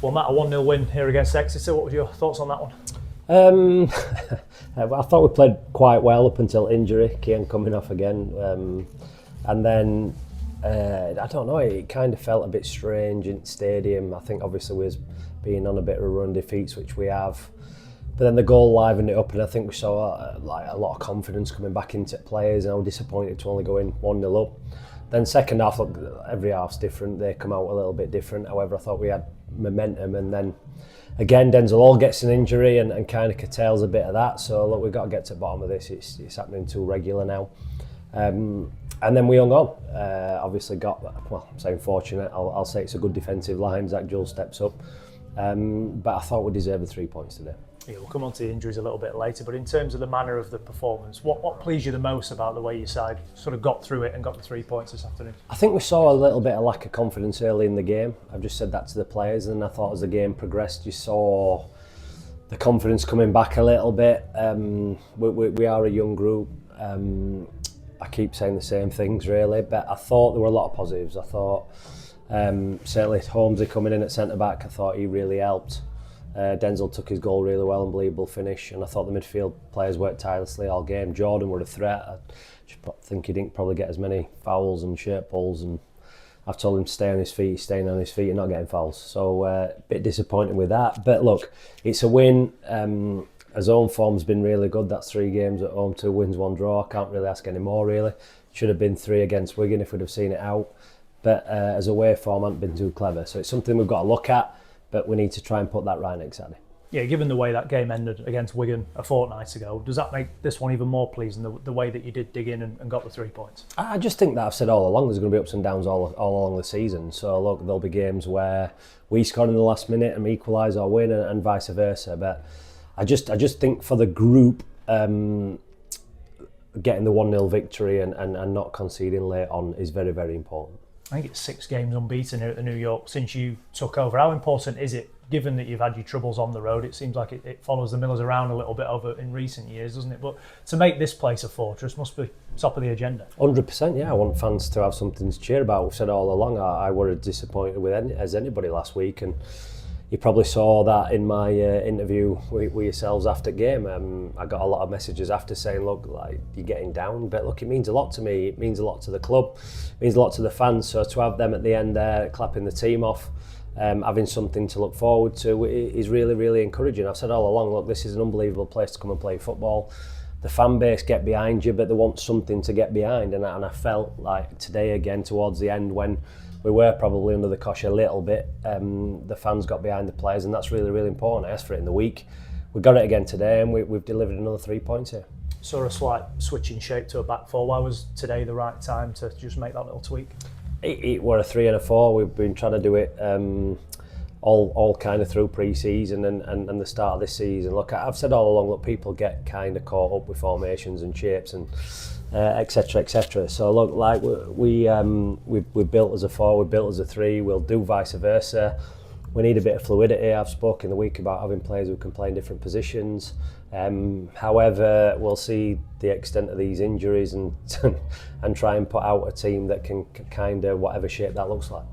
Well, Matt, a 1-0 win here against Exeter. What were your thoughts on that one? I thought we played quite well up until injury, Kian coming off again. And then, I don't know, it kind of felt a bit strange in the stadium. I think obviously we was being on a bit of a run defeats, which we have. But then the goal livened it up, and I think we saw a lot of confidence coming back into players, and I was disappointed to only go in 1-0 up. Then second half, look, every half's different. They come out a little bit different. However, I thought we had momentum, and then again, Denzel Hall gets an injury and kind of curtails a bit of that. So look, we've got to get to the bottom of this. It's happening too regular now. And then we hung on. Obviously got, well, I'm saying fortunate. I'll say it's a good defensive line. Zach Jules steps up. But I thought we deserved the 3 points today. Yeah, we'll come on to the injuries a little bit later, but in terms of the manner of the performance, what pleased you the most about the way your side sort of got through it and got the 3 points this afternoon? I think we saw a little bit of lack of confidence early in the game. I've just said that to the players, and I thought as the game progressed, you saw the confidence coming back a little bit. We are a young group. I keep saying the same things really, but I thought there were a lot of positives. I thought certainly Holmesy coming in at centre-back, I thought he really helped. Denzel took his goal really well, unbelievable finish, and I thought the midfield players worked tirelessly all game. Jordan were a threat. I just think he didn't probably get as many fouls and shirt pulls, and I've told him to stay on his feet, he's staying on his feet and not getting fouls. So a bit disappointed with that, but look, it's a win. His home form's been really good. That's 3 games at home, 2 wins, 1 draw. Can't really ask any more really. Should have been 3 against Wigan if we'd have seen it out, but as away form hasn't been too clever. So it's something we've got to look at, but we need to try and put that right next Saturday. Yeah, given the way that game ended against Wigan a fortnight ago, does that make this one even more pleasing, the way that you did dig in and got the 3 points? I just think that I've said all along there's going to be ups and downs all along the season. So look, there'll be games where we score in the last minute and equalise or win, and vice versa. But I just think for the group, getting the 1-0 victory and not conceding late on is very, very important. I think it's 6 games unbeaten here at the New York since you took over. How important is it, given that you've had your troubles on the road? It seems like it follows the Millers around a little bit over in recent years, doesn't it? But to make this place a fortress must be top of the agenda. 100%, yeah. I want fans to have something to cheer about. We've said all along, I were as disappointed as anybody last week, and you probably saw that in my interview with yourselves after game. I got a lot of messages after saying, look, like, you're getting down, but look, it means a lot to me. It means a lot to the club. It means a lot to the fans. So to have them at the end there clapping the team off, having something to look forward to is really, really encouraging. I've said all along, look, this is an unbelievable place to come and play football. The fan base get behind you, but they want something to get behind. And I felt like today again, towards the end, when we were probably under the cosh a little bit, the fans got behind the players, and that's really, really important. I asked for it in the week. We got it again today, and we've delivered another 3 points here. Saw a slight switch in shape to a back 4. Why was today the right time to just make that little tweak? It were a 3 and a 4. We've been trying to do it all kind of through pre-season and the start of this season. Look, I've said all along, look, people get kind of caught up with formations and shapes and etc, etc. So look, like we built as a 4, we built as a 3. We'll do vice versa. We need a bit of fluidity. I've spoken the week about having players who can play in different positions. However, we'll see the extent of these injuries and try and put out a team that can kind of whatever shape that looks like.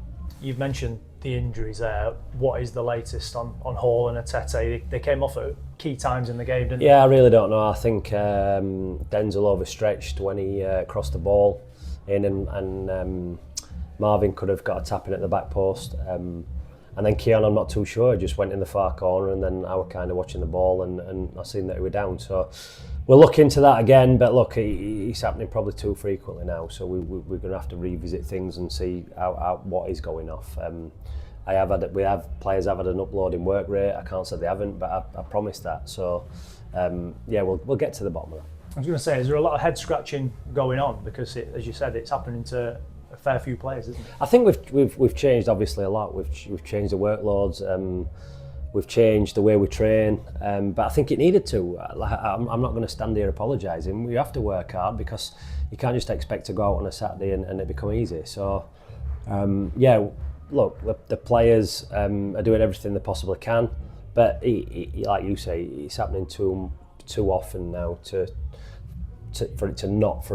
You've mentioned the injuries there. What is the latest on Hall and Atete? They came off at key times in the game, didn't they? Yeah, I really don't know. I think Denzel overstretched when he crossed the ball in, and Marvin could have got a tap in at the back post. And then Keon, I'm not too sure, just went in the far corner, and then I was kind of watching the ball and I seen that he was down. So we'll look into that again, but look, it's happening probably too frequently now, so we're going to have to revisit things and see what is going off. We have players have had an uploading work rate. I can't say they haven't, but I promised that. So yeah, we'll get to the bottom of that. I was going to say, is there a lot of head scratching going on, because as you said, it's happening to a fair few players, isn't it? I think we've changed obviously a lot. We've changed the workloads. We've changed the way we train, but I think it needed to. I'm not going to stand here apologising. We have to work hard, because you can't just expect to go out on a Saturday and it become easy. So yeah, look, the players are doing everything they possibly can, but like you say, it's happening too often now for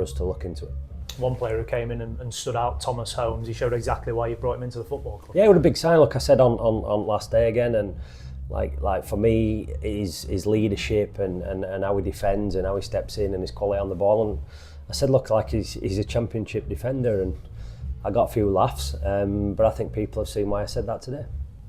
us to look into it. one player who came in and stood out, Thomas Holmes. He showed exactly why you brought him into the football club. Yeah, it was a big sign. Like I said on last day again, and like for me, his leadership and how he defends and how he steps in and his quality on the ball. And I said, look, like he's a championship defender, and I got a few laughs. But I think people have seen why I said that today.